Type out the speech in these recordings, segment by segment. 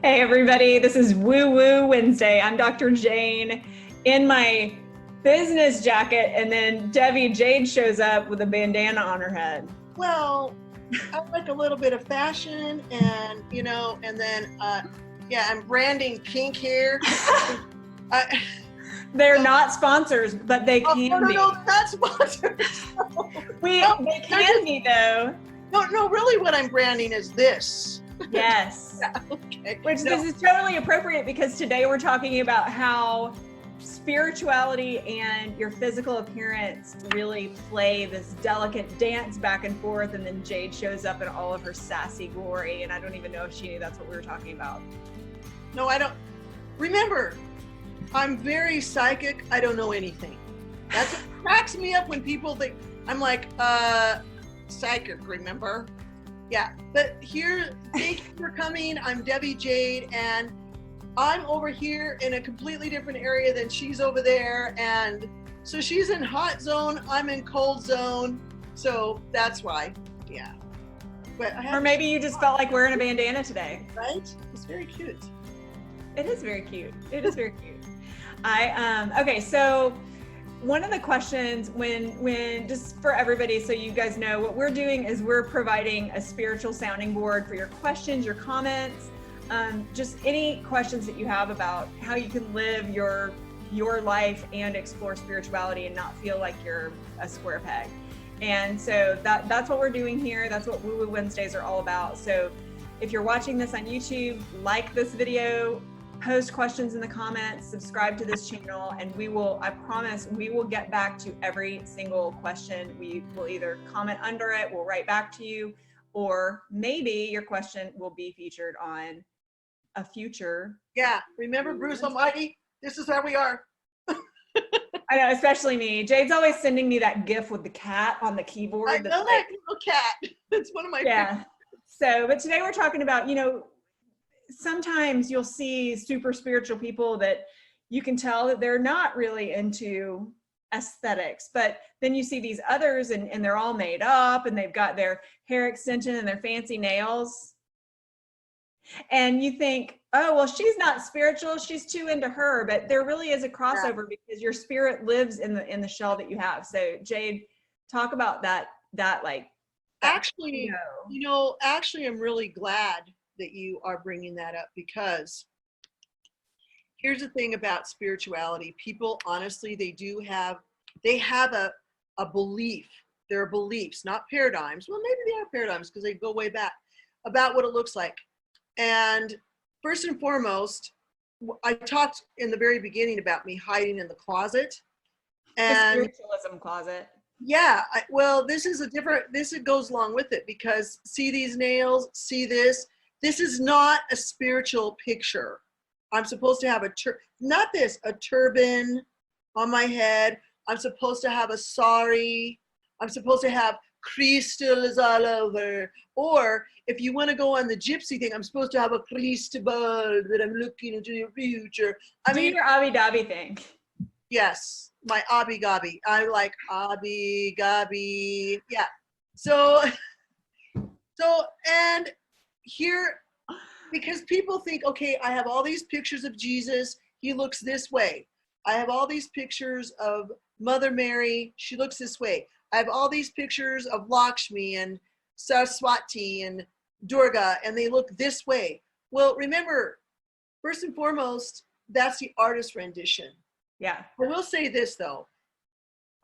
Hey everybody, this is Woo Woo Wednesday. I'm Dr. Jane in my business jacket, and then Devi Jade shows up with a bandana on her head. Well, I like a little bit of fashion and, and then, I'm branding pink hair. They're not sponsors, but they can be. No, not sponsors. They can be though. No, really what I'm branding is this. Yes. Yeah, okay. This is totally appropriate because today we're talking about how spirituality and your physical appearance really play this delicate dance back and forth, and then Jade shows up in all of her sassy glory, and I don't even know if she knew that's what we were talking about. No, I don't. Remember, I'm very psychic. I don't know anything. That's what cracks me up when people think I'm like, psychic, remember? Yeah, but here, thank you for coming. I'm Debbie Jade, and I'm over here in a completely different area than she's over there. And so she's in hot zone, I'm in cold zone. So that's why, yeah. But or maybe you just felt like wearing a bandana today. Right? It's very cute. It is very cute. It is very cute. Okay, so one of the questions when just for everybody, so you guys know, what we're doing is we're providing a spiritual sounding board for your questions, your comments, just any questions that you have about how you can live your life and explore spirituality and not feel like you're a square peg. And so that's what we're doing here. That's what Woo Woo Wednesdays are all about. So if you're watching this on YouTube, like this video, post questions in the comments, subscribe to this channel, and I promise we will get back to every single question. We will either comment under it, we'll write back to you, or maybe your question will be featured on a future. Yeah, remember Bruce Almighty? This is where we are. I know, especially me. Jade's always sending me that GIF with the cat on the keyboard. I know that little cat. That's one of my favorites. So, but today we're talking about, sometimes you'll see super spiritual people that you can tell that they're not really into aesthetics, but then you see these others and they're all made up and they've got their hair extension and their fancy nails. And you think, oh, well, she's not spiritual, she's too into her, but there really is a crossover because your spirit lives in the shell that you have. So Jade, talk about that actually, I'm really glad that you are bringing that up, because here's the thing about spirituality. People, honestly, they have a belief. There are beliefs, not paradigms. Well, maybe they are paradigms because they go way back about what it looks like. And first and foremost, I talked in the very beginning about me hiding in the closet. And the spiritualism closet. Yeah, it goes along with it, because see these nails, see this. This is not a spiritual picture. I'm supposed to have a turban on my head. I'm supposed to have a sari. I'm supposed to have crystals all over. Or if you want to go on the gypsy thing, I'm supposed to have a crystal ball that I'm looking into the future. Do your Abby Dabby thing. Yes, my Abby Gabby. I like Abby Gabby. Yeah. So and here, because people think, okay, I have all these pictures of Jesus, he looks this way. I have all these pictures of Mother Mary, she looks this way. I have all these pictures of Lakshmi and Saraswati and Durga, and they look this way. Well, remember, first and foremost, that's the artist rendition. Yeah. I will say this though.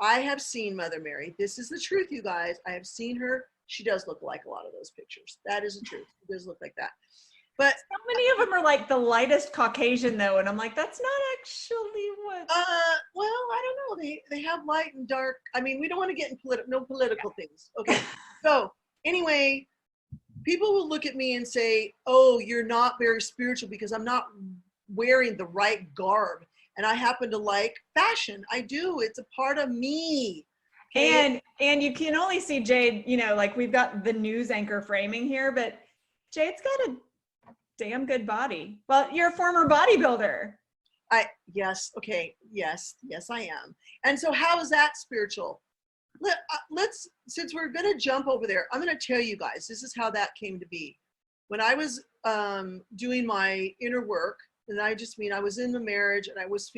I have seen Mother Mary. This is the truth, you guys. I have seen her. She does look like a lot of those pictures. That is the truth. She does look like that. But so many of them are like the lightest Caucasian though, and I'm like, that's not actually what. Well, I don't know. They have light and dark. I mean, we don't want to get in political things. Okay. So anyway, people will look at me and say, "Oh, you're not very spiritual because I'm not wearing the right garb." And I happen to like fashion. I do. It's a part of me. Okay? And you can only see Jade, like we've got the news anchor framing here, but Jade's got a damn good body. Well, you're a former bodybuilder. Yes. Okay. Yes, I am. And so how is that spiritual? Let's, since we're going to jump over there, I'm going to tell you guys, this is how that came to be. when I was doing my inner work, and I just mean I was in the marriage and I was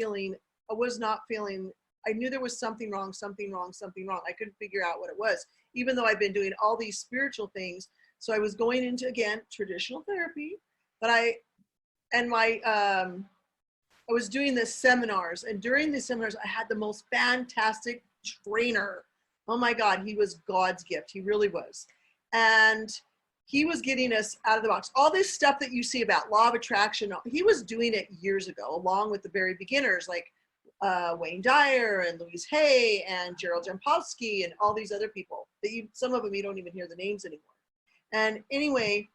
not feeling, I knew there was something wrong. I couldn't figure out what it was, even though I've been doing all these spiritual things. So I was going into, again, traditional therapy, but I was doing the seminars, and during the seminars, I had the most fantastic trainer. Oh my God, he was God's gift. He really was. And he was getting us out of the box. All this stuff that you see about law of attraction, he was doing it years ago, along with the very beginners like Wayne Dyer and Louise Hay and Gerald Jampolsky and all these other people that some of them you don't even hear the names anymore. And anyway,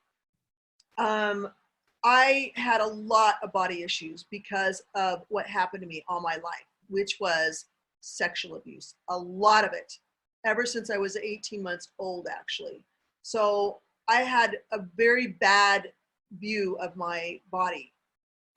I had a lot of body issues because of what happened to me all my life, which was sexual abuse. A lot of it, ever since I was 18 months old, actually. So I had a very bad view of my body,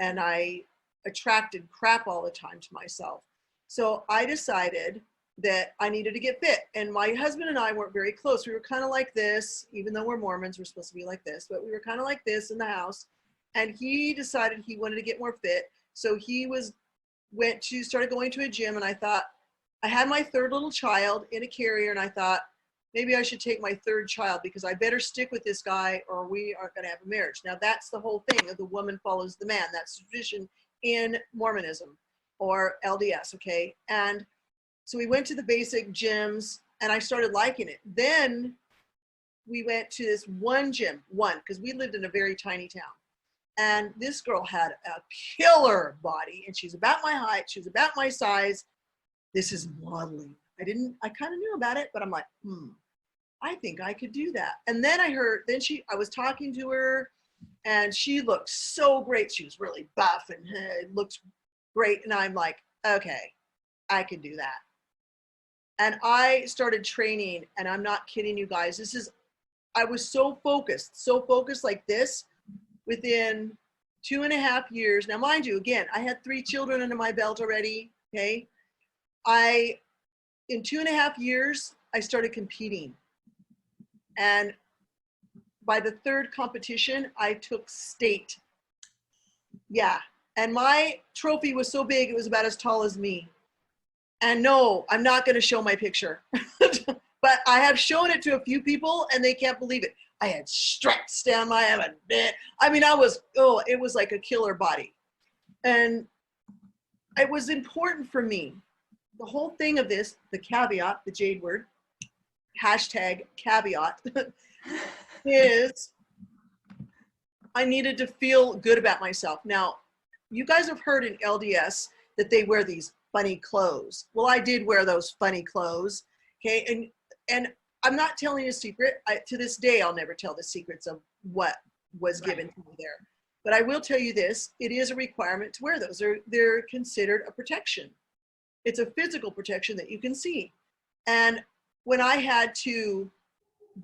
and I attracted crap all the time to myself. So I decided that I needed to get fit. And my husband and I weren't very close. We were kind of like this, even though we're Mormons, we're supposed to be like this, but we were kind of like this in the house. And he decided he wanted to get more fit. So he started going to a gym, and I thought, I had my third little child in a carrier, and I thought, maybe I should take my third child because I better stick with this guy or we aren't going to have a marriage. Now that's the whole thing of the woman follows the man. That's tradition in Mormonism or LDS, okay? And so we went to the basic gyms, and I started liking it. Then we went to this one gym, because we lived in a very tiny town. And this girl had a killer body, and she's about my height, she's about my size. This is modeling. I kind of knew about it, but I'm like, I think I could do that. And then I was talking to her, and she looked so great. She was really buff and it looked great. And I'm like, okay, I can do that. And I started training, and I'm not kidding you guys. I was so focused like this within 2.5 years. Now, mind you, again, I had 3 children under my belt already, okay? In 2.5 years, I started competing. And by the 3rd competition, I took state. Yeah. And my trophy was so big, it was about as tall as me. And no, I'm not going to show my picture. But I have shown it to a few people, and they can't believe it. I had stretched down my head. I mean, it was like a killer body. And it was important for me. The whole thing of this, the caveat, the Jade word, #caveat, is I needed to feel good about myself. Now, you guys have heard in LDS that they wear these funny clothes. Well, I did wear those funny clothes, okay? And I'm not telling you a secret. To this day, I'll never tell the secrets of what was given to me there. But I will tell you this, it is a requirement to wear those. They're considered a protection. It's a physical protection that you can see. And when I had to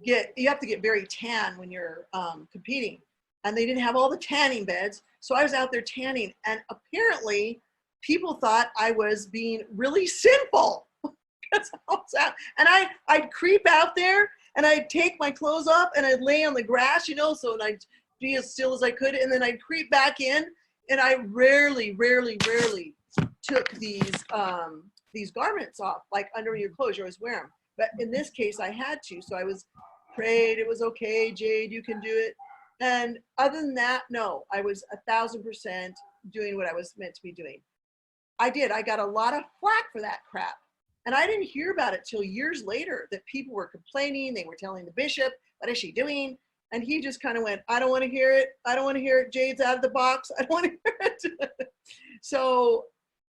you have to get very tan when you're competing. And they didn't have all the tanning beds. So I was out there tanning. And apparently people thought I was being really sinful. That's how it's out. And I'd creep out there, and I'd take my clothes off, and I'd lay on the grass, so I'd be as still as I could. And then I'd creep back in, and I rarely took these garments off, like under your clothes. You always wear them. But in this case, I had to. So I prayed. It was okay, Jade, you can do it. And other than that, no, I was 1,000% doing what I was meant to be doing. I did. I got a lot of flack for that crap. And I didn't hear about it till years later that people were complaining. They were telling the bishop, what is she doing? And he just kind of went, I don't want to hear it. I don't want to hear it. Jade's out of the box. I don't want to hear it. So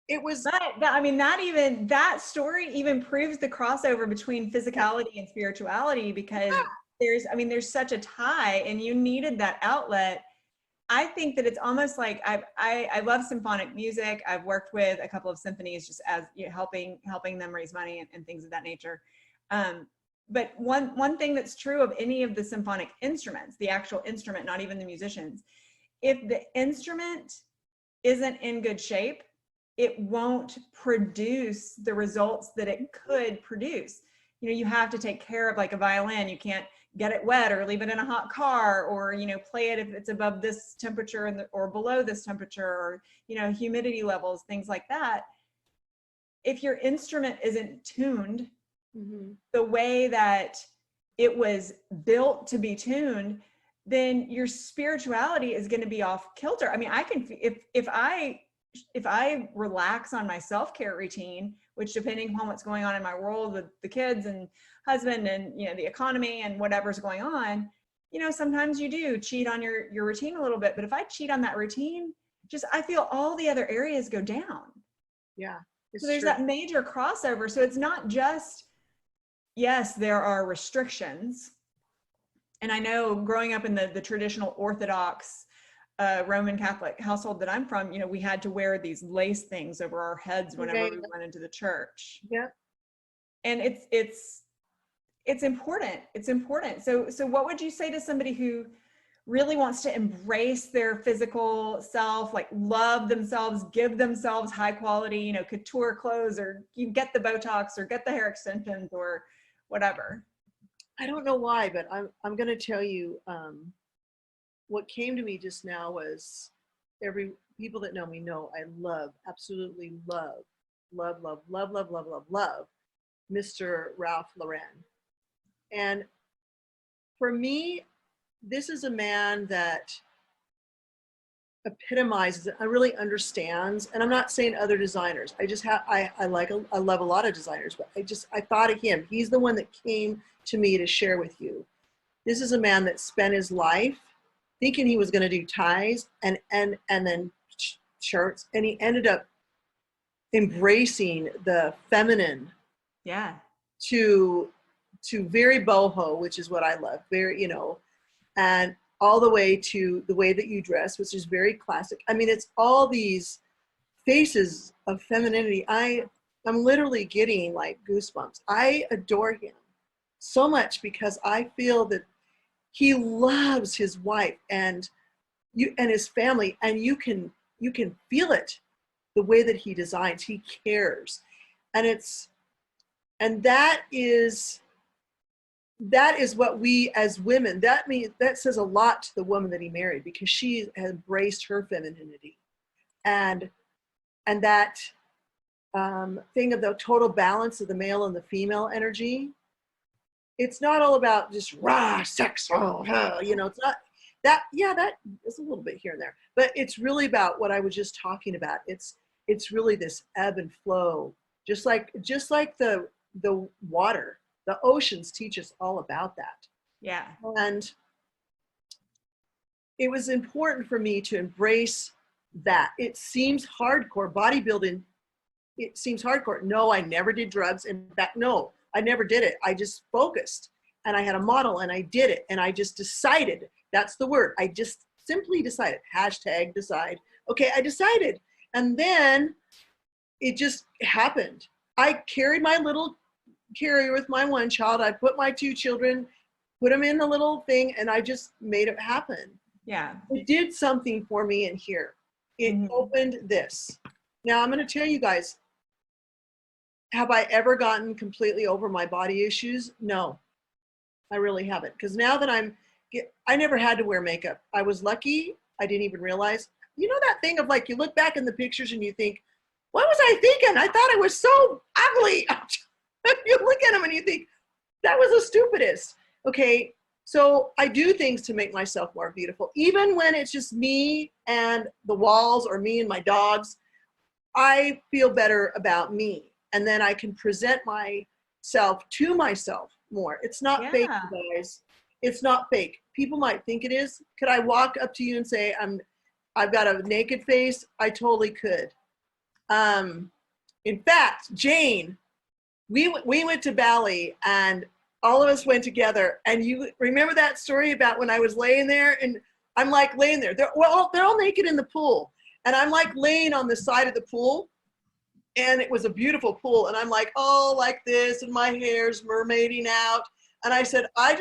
it was. That story even proves the crossover between physicality and spirituality, because there's such a tie, and you needed that outlet. I think that it's almost like I love symphonic music. I've worked with a couple of symphonies just as helping them raise money and things of that nature. But one thing that's true of any of the symphonic instruments, the actual instrument, not even the musicians, if the instrument isn't in good shape, it won't produce the results that it could produce. you have to take care of like a violin. You can't get it wet or leave it in a hot car, or, play it if it's above this temperature or below this temperature, or, humidity levels, things like that. If your instrument isn't tuned the way that it was built to be tuned, then your spirituality is going to be off kilter. I mean, I can, if I relax on my self-care routine, which depending upon what's going on in my world with the kids and husband and, the economy and whatever's going on, sometimes you do cheat on your routine a little bit. But if I cheat on that routine, I feel all the other areas go down. Yeah. So there's that major crossover. So it's not just, yes, there are restrictions. And I know growing up in the traditional Orthodox Roman Catholic household that I'm from, we had to wear these lace things over our heads whenever we went into the church. Yeah. And it's important. It's important. So what would you say to somebody who really wants to embrace their physical self, like love themselves, give themselves high quality, couture clothes, or you get the botox or get the hair extensions or whatever? I don't know why, but I'm going to tell you, what came to me just now was people that know me know I absolutely love Mr. Ralph Laurin. And for me, this is a man that epitomizes it. I really understands, and I'm not saying other designers. I just I love a lot of designers, but I thought of him. He's the one that came to me to share with you. This is a man that spent his life thinking he was going to do ties and then shirts, and he ended up embracing the feminine. Yeah. To very boho, which is what I love. Very, and all the way to the way that you dress, which is very classic. I mean, it's all these faces of femininity. I'm literally getting like goosebumps. I adore him so much because I feel that he loves his wife and his family, and you can feel it the way that he designs. He cares, and that is what we as women, that says a lot to the woman that he married, because she has embraced her femininity, and that thing of the total balance of the male and the female energy. It's not all about just raw sex, it's not that. Yeah, that is a little bit here and there, but it's really about what I was just talking about. It's really this ebb and flow, just like the water. The oceans teach us all about that. Yeah. And it was important for me to embrace that. It seems hardcore. Bodybuilding, it seems hardcore. No, I never did drugs. In fact, no, I never did it. I just focused, and I had a model, and I did it. And I just decided, that's the word. I just simply decided, #decide. Okay, I decided. And then it just happened. I carried my little carrier with my one child. I put my two children, put them in the little thing, and I just made it happen. Yeah. It did something for me in here. It opened this. Now I'm going to tell you guys, have I ever gotten completely over my body issues? No, I really haven't. Because now that I never had to wear makeup. I was lucky. I didn't even realize. You know that thing of like, you look back in the pictures and you think, what was I thinking? I thought I was so ugly. You look at them and you think, that was the stupidest. Okay, so I do things to make myself more beautiful. Even when it's just me and the walls, or me and my dogs, I feel better about me. And then I can present myself to myself more. It's not fake, you guys. It's not fake. People might think it is. Could I walk up to you and say, I've got a naked face? I totally could. In fact, Jane, we went to Bali, and all of us went together. And you remember that story about when I was laying there, and I'm like laying there. They're all naked in the pool, and I'm like laying on the side of the pool, and it was a beautiful pool, and I'm like, oh, like this, and my hair's mermaiding out. And I said, I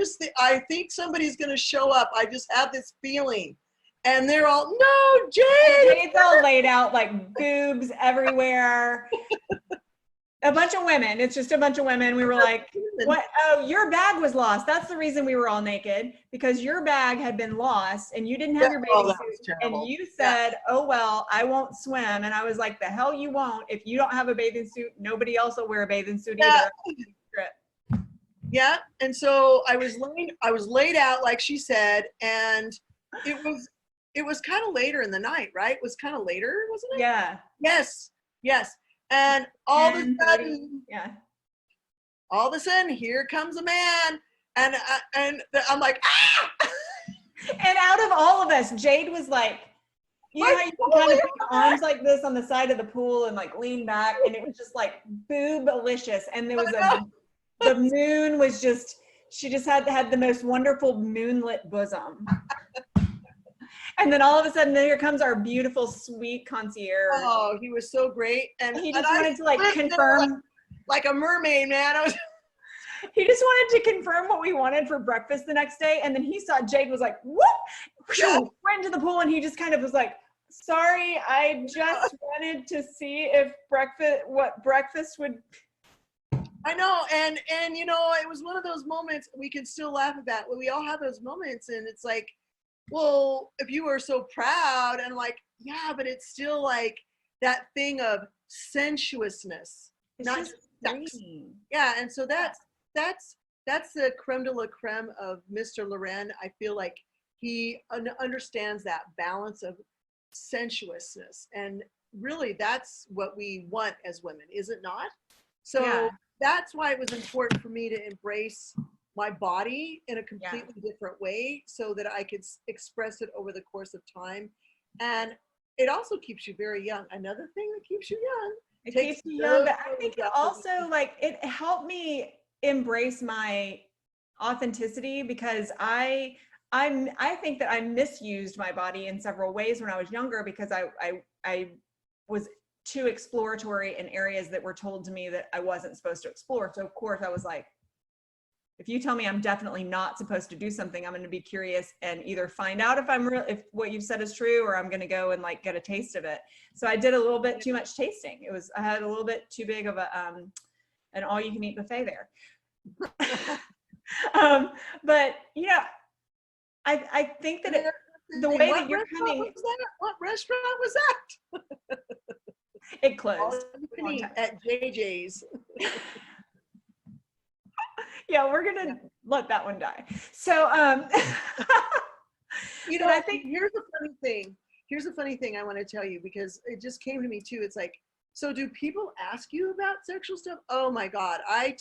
think somebody's gonna show up. I just have this feeling. And they're all, no, Jade! Jade's all laid out, like boobs everywhere. A bunch of women. It's just a bunch of women. We were like, what? Oh, your bag was lost. That's the reason we were all naked, because your bag had been lost and you didn't have your bathing suit. And you said, oh, well, I won't swim. And I was like, the hell you won't. If you don't have a bathing suit, nobody else will wear a bathing suit either. Yeah. And so I was laid out, like she said, and it was kind of later in the night, right? It was kind of later, wasn't it? Yeah. Yes. Yes. And all of a sudden, here comes a man, and I'm like, ah! And out of all of us, Jade was like, you know how you can kind of put your arms like this on the side of the pool and like lean back, and it was just like boob-alicious. And there was the moon was just, she just had the most wonderful moonlit bosom. And then all of a sudden, here comes our beautiful, sweet concierge. Oh, he was so great. And he just wanted to like confirm. Like a mermaid, man. He just wanted to confirm what we wanted for breakfast the next day. And then he saw Jade was like, what? Went into the pool, and he just kind of was like, sorry, I just wanted to see if what breakfast would. I know. And you know, it was one of those moments we can still laugh about. We all have those moments, and it's like, well, if you were so proud, and like, yeah, but it's still like that thing of sensuousness, it's not just sex. Yeah, and so that's the creme de la creme of Mr. Laurin. I feel like he understands that balance of sensuousness, and really that's what we want as women, is it not? So that's why it was important for me to embrace my body in a completely different way, so that I could express it over the course of time. And it also keeps you very young. Another thing that keeps you young. It keeps you young, but I think it also, like, it helped me embrace my authenticity, because I think that I misused my body in several ways when I was younger, because I was too exploratory in areas that were told to me that I wasn't supposed to explore. So of course I was like, if you tell me I'm definitely not supposed to do something, I'm going to be curious and either find out if what you've said is true, or I'm going to go and like get a taste of it. So I did a little bit too much tasting. I had a little bit too big of an all you can eat buffet there. But you know, I think that the way that you're coming. What restaurant was that? It closed. At JJ's. Yeah, we're gonna let that one die. So, you know, I think here's the funny thing. Here's the funny thing I want to tell you, because it just came to me too. It's like, so do people ask you about sexual stuff? Oh my God, I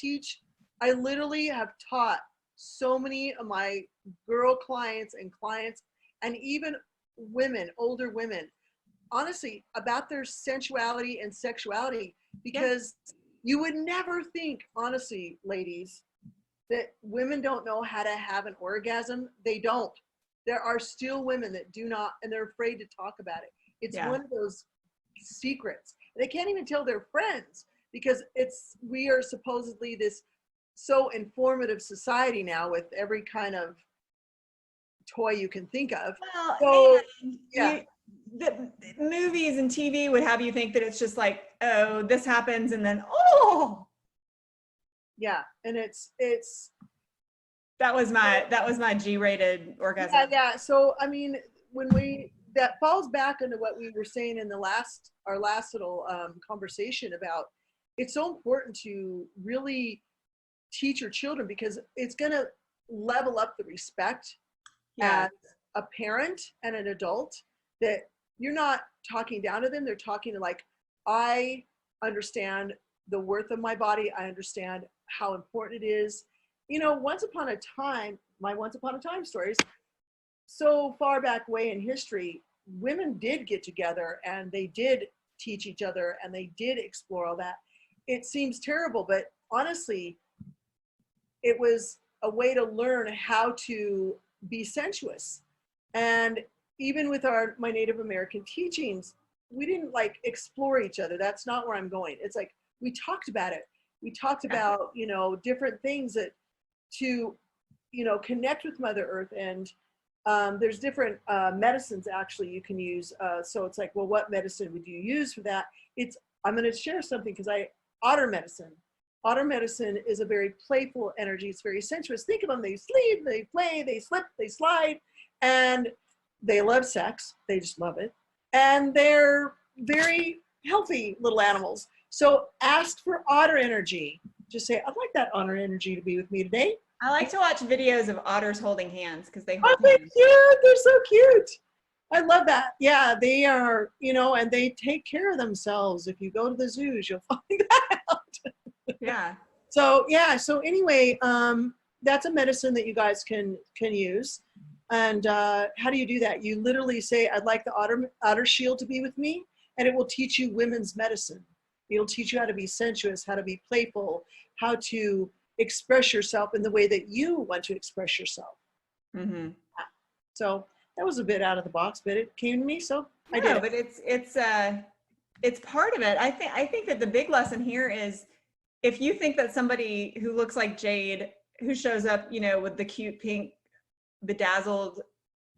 literally have taught so many of my girl clients, and even women, older women, honestly, about their sensuality and sexuality, because you would never think, honestly, ladies, that women don't know how to have an orgasm. They don't. There are still women that do not, and they're afraid to talk about it. It's one of those secrets. They can't even tell their friends, because we are supposedly this so informative society now, with every kind of toy you can think of. Well, so, the movies and TV would have you think that it's just like, oh, this happens, and then, oh. Yeah, and it's that was my G-rated orgasm. Yeah. So I mean, that falls back into what we were saying in our last little conversation about, it's so important to really teach your children, because it's going to level up the respect as a parent and an adult, that you're not talking down to them. They're talking to, like, I understand the worth of my body. I understand how important it is. You know, once upon a time stories, so far back way in history, women did get together and they did teach each other and they did explore all that. It seems terrible, but honestly, it was a way to learn how to be sensuous. And even with my Native American teachings, we didn't like explore each other. That's not where I'm going. It's like, we talked about it. We talked about, you know, different things to, you know, connect with Mother Earth. And there's different medicines actually you can use. So it's like, well, what medicine would you use for that? I'm going to share something, because otter medicine. Otter medicine is a very playful energy. It's very sensuous. Think of them. They sleep, they play, they slip, they slide, and they love sex. They just love it. And they're very healthy little animals. So ask for otter energy. Just say, I'd like that otter energy to be with me today. I like to watch videos of otters holding hands because they Oh, hold they're hands. cute. They're so cute. I love that. Yeah, they are, you know, and they take care of themselves. If you go to the zoos, you'll find that out. Yeah. So yeah, so anyway, that's a medicine that you guys can use. And how do you do that? You literally say, I'd like the otter shield to be with me, and it will teach you women's medicine. It'll teach you how to be sensuous, how to be playful, how to express yourself in the way that you want to express yourself. Mm-hmm. So that was a bit out of the box, but it came to me, so I did. No, but it's part of it. I think that the big lesson here is, if you think that somebody who looks like Jade, who shows up, you know, with the cute pink bedazzled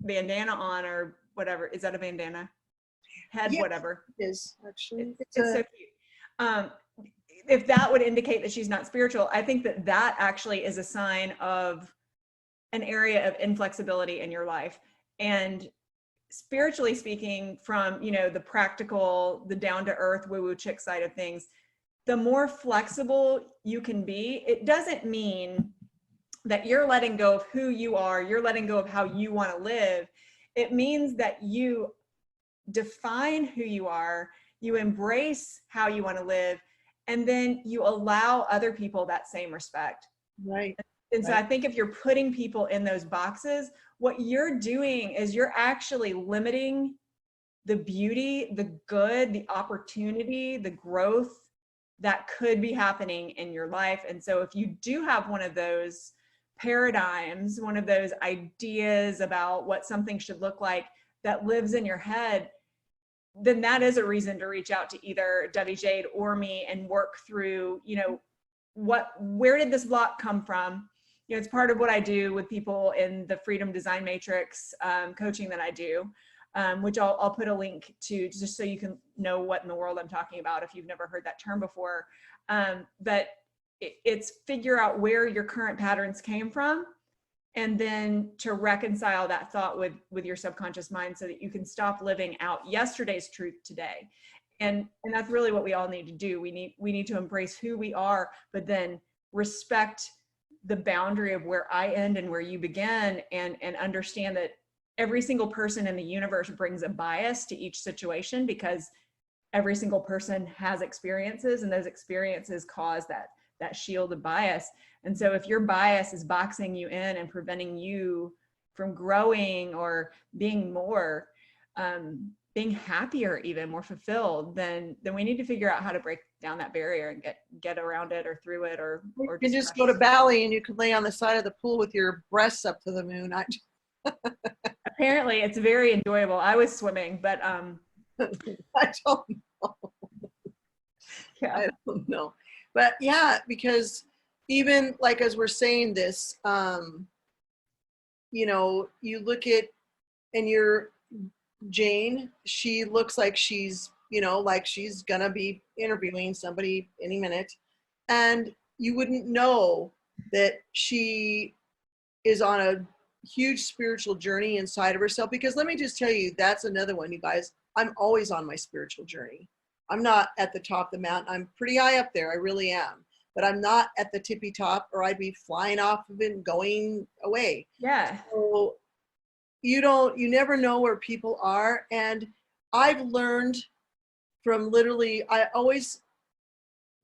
bandana on, or whatever, is that a bandana? Head, Yes, whatever. it is actually. It's so cute. If that would indicate that she's not spiritual, I think that that actually is a sign of an area of inflexibility in your life. And spiritually speaking, from, you know, the practical, the down to earth woo-woo chick side of things, the more flexible you can be, it doesn't mean that you're letting go of who you are, you're letting go of how you want to live. It means that you define who you are, you embrace how you want to live, and then you allow other people that same respect. Right. And so I think if you're putting people in those boxes, what you're doing is you're actually limiting the beauty, the good, the opportunity, the growth that could be happening in your life. And so if you do have one of those paradigms, one of those ideas about what something should look like that lives in your head, then that is a reason to reach out to either Devi, Jade, or me and work through, you know, where did this block come from? You know, it's part of what I do with people in the Freedom Design Matrix coaching that I do. Which I'll put a link to, just so you can know what in the world I'm talking about if you've never heard that term before. But it's figure out where your current patterns came from, and then to reconcile that thought with your subconscious mind so that you can stop living out yesterday's truth today. And that's really what we all need to do. We need to embrace who we are, but then respect the boundary of where I end and where you begin, and understand that every single person in the universe brings a bias to each situation, because every single person has experiences, and those experiences cause that shield of bias. And so if your bias is boxing you in and preventing you from growing or being more, being happier, even more fulfilled, then we need to figure out how to break down that barrier and get around it or through it, or You can just go to Bali and you can lay on the side of the pool with your breasts up to the moon. Apparently it's very enjoyable. I was swimming, but I don't know. yeah. I don't know. But yeah, because even like as we're saying this, you know, you look at, and you're Jane, she looks like she's, you know, like she's gonna be interviewing somebody any minute, and you wouldn't know that she is on a huge spiritual journey inside of herself. Because let me just tell you, that's another one, you guys. I'm always on my spiritual journey. I'm not at the top of the mountain. I'm pretty high up there. I really am. But I'm not at the tippy top, or I'd be flying off of it and going away. Yeah. So you never know where people are. And I've learned from literally, I always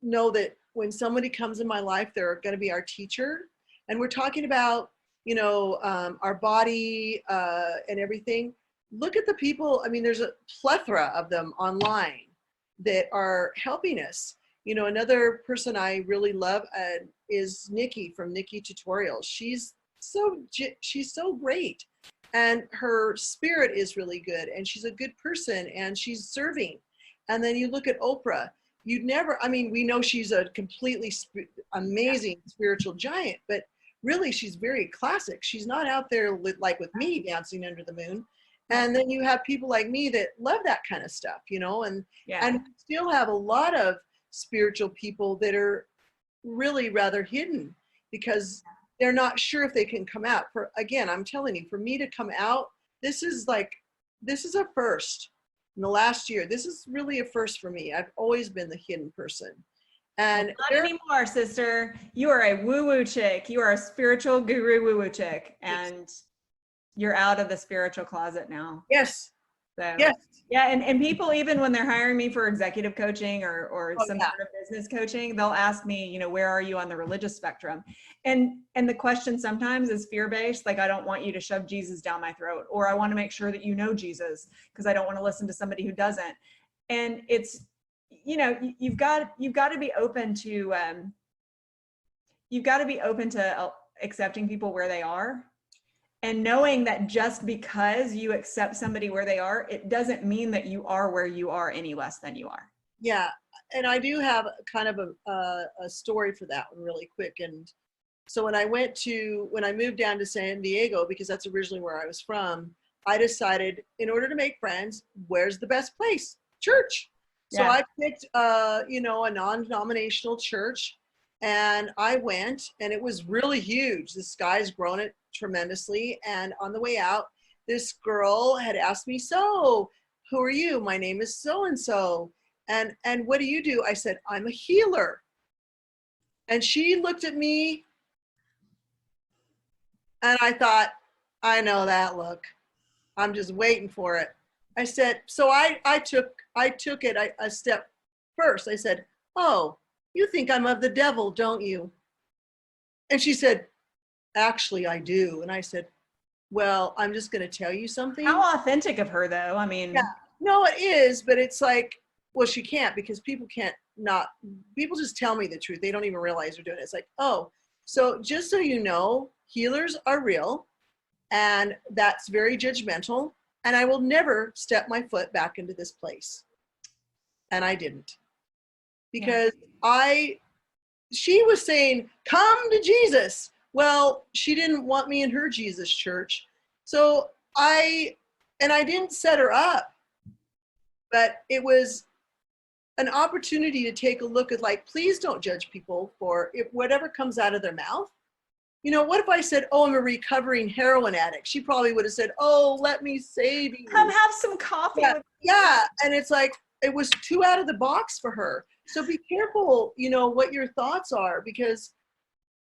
know that when somebody comes in my life, they're going to be our teacher. And we're talking about, you know, our body and everything. Look at the people. I mean, there's a plethora of them online that are helping us. You know, another person I really love is Nikki from Nikki Tutorials. She's so great, and her spirit is really good, and she's a good person, and she's serving. And then you look at Oprah. You'd never, I mean, we know she's a completely amazing spiritual giant, but really she's very classic. She's not out there like with me dancing under the moon. And then you have people like me that love that kind of stuff, you know, and we still have a lot of spiritual people that are really rather hidden because they're not sure if they can come out. For again, I'm telling you, for me to come out, this is a first in the last year. This is really a first for me. I've always been the hidden person. And not anymore, sister. You are a woo-woo chick. You are a spiritual guru woo-woo chick. And you're out of the spiritual closet now. Yes. So, yes. Yeah, and people, even when they're hiring me for executive coaching or some yeah. sort of business coaching, they'll ask me, you know, where are you on the religious spectrum? And the question sometimes is fear-based, like, I don't want you to shove Jesus down my throat, or I want to make sure that you know Jesus because I don't want to listen to somebody who doesn't. And it's, you know, you've got to be open to accepting people where they are. And knowing that just because you accept somebody where they are, it doesn't mean that you are where you are any less than you are. Yeah. And I do have kind of a story for that one really quick. And so when I moved down to San Diego, because that's originally where I was from, I decided in order to make friends, where's the best place? Church. So I picked, a non-denominational church, and I went, and it was really huge. This guy's grown it tremendously. And on the way out, this girl had asked me, so who are you? My name is so-and-so. And what do you do? I said, I'm a healer. And she looked at me and I thought, I know that look. I'm just waiting for it. I said, so I took it a step first. I said, oh, you think I'm of the devil, don't you? And she said, actually, I do. And I said, well, I'm just going to tell you something. How authentic of her, though. I mean, yeah, no, it is, but it's like, well, she can't, because people just tell me the truth. They don't even realize they're doing it. It's like, oh, so just so you know, healers are real, and that's very judgmental. And I will never step my foot back into this place. And I didn't, because she was saying, come to Jesus. Well, she didn't want me in her Jesus church. So I didn't set her up, but it was an opportunity to take a look at, like, please don't judge people for whatever comes out of their mouth. You know, what if I said, oh, I'm a recovering heroin addict? She probably would have said, oh, let me save you. Come have some coffee. Yeah. And it's like, it was too out of the box for her. So be careful, you know, what your thoughts are, because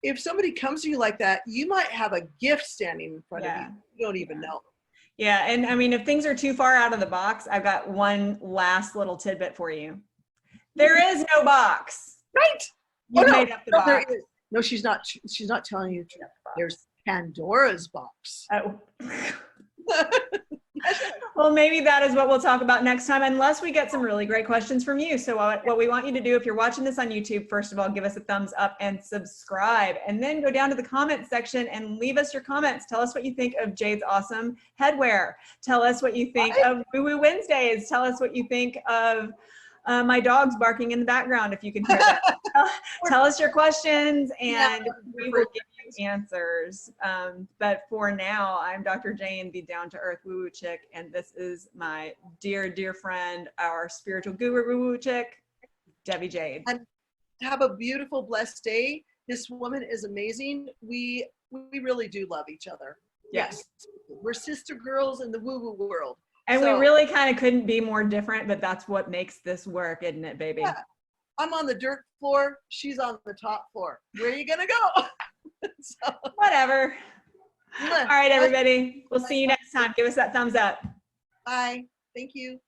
if somebody comes to you like that, you might have a gift standing in front of you. You don't even know. Yeah. And I mean, if things are too far out of the box, I've got one last little tidbit for you. There is no box. Right. You made up the box. There is. No, she's not telling you the truth. There's Pandora's box. Oh. Well, maybe that is what we'll talk about next time, unless we get some really great questions from you. So what we want you to do, if you're watching this on YouTube, first of all, give us a thumbs up and subscribe, and then go down to the comment section and leave us your comments. Tell us what you think of Jade's awesome headwear. Tell us what you think of Woo Woo Wednesdays. Tell us what you think of my dog's barking in the background, if you can hear that. Tell us your questions, and we will give you answers. But for now, I'm Dr. Jane, the down-to-earth woo-woo chick, and this is my dear, dear friend, our spiritual guru woo-woo chick, Devi Jade. And have a beautiful, blessed day. This woman is amazing. We really do love each other. Yes. We're sister girls in the woo-woo world. And we really kind of couldn't be more different, but that's what makes this work, isn't it, baby? Yeah. I'm on the dirt floor. She's on the top floor. Where are you going to go? So. Whatever. All right, everybody. We'll see you next time. Give us that thumbs up. Bye. Thank you.